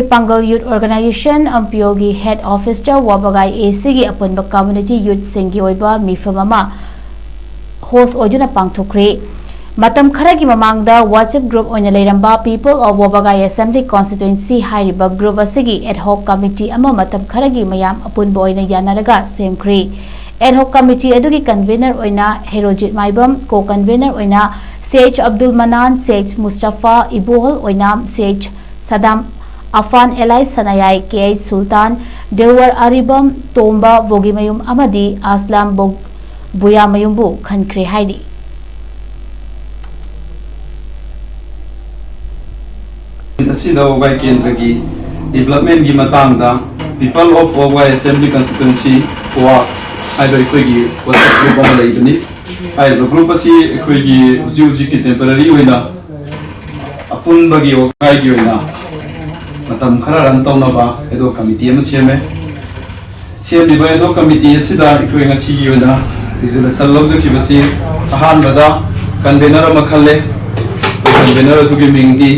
Pangal Youth Organization Ampiogi Head Office cha Wabagai AC gi apunba Community Youth Singi oiba mifamama host ojuna pangthokre matam khara gi mamangda WhatsApp group oina leiramba People of Wabagai Assembly Constituency hairiba group asigi ad hoc committee ama matam khara gi mayam apunba oina yanaraga semkhre ad hoc committee adugi convener oina Herojit Maibam co-convener oina CH Abdul Manan CH Mustafa Ibohol oina CH Sadam Afan Elai Sanayai K. Sultan Delwar Aribam Tomba Vogimayum Amadi Aslam Buyamayumbu Khankre Haidi Asida Wabai Kendragi Development gi matangda People of Wabai Assembly Constituency wa aido ekhoi WhatsApp group ama leibani aido group asi ekhoi uji ki temporary oina apun bagi wabai gi oina matam khara ran tawnaba edo committee ama seme liba edo committee asida ekhoi ngasi gi oina resolution lawjaki basi ahan bada convener ama khalle convener adugi mingdi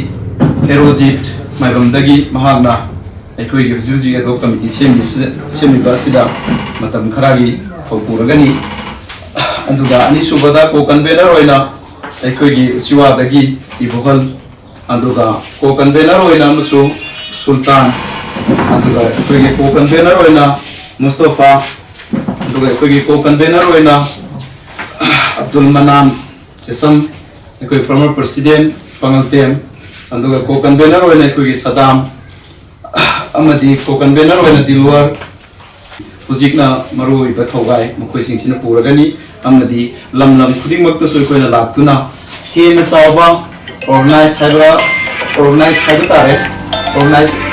Herojit Maibamdagi mahagna ekhoi gi uji edo committee semi basida matam kharagi thopuragani anduga ani subada ko convener oina ekhoi gi siwadagi ibohal anduga ko convener oina musu Sultan anduga ekhoi gi ko convener oina Mustafa anduga ekhoi gi ko convener oina Abdul Manan Sesam ekhoi former president Pangaltem anduga ko convener oina ekhoi gi Sadam amadi ko convener oina Dilwar Hujikna Marui Bathogai Mukhoising Sina Puragani amadi lam khuding makta soi koina laktuna hena sawa organize haibra tare organize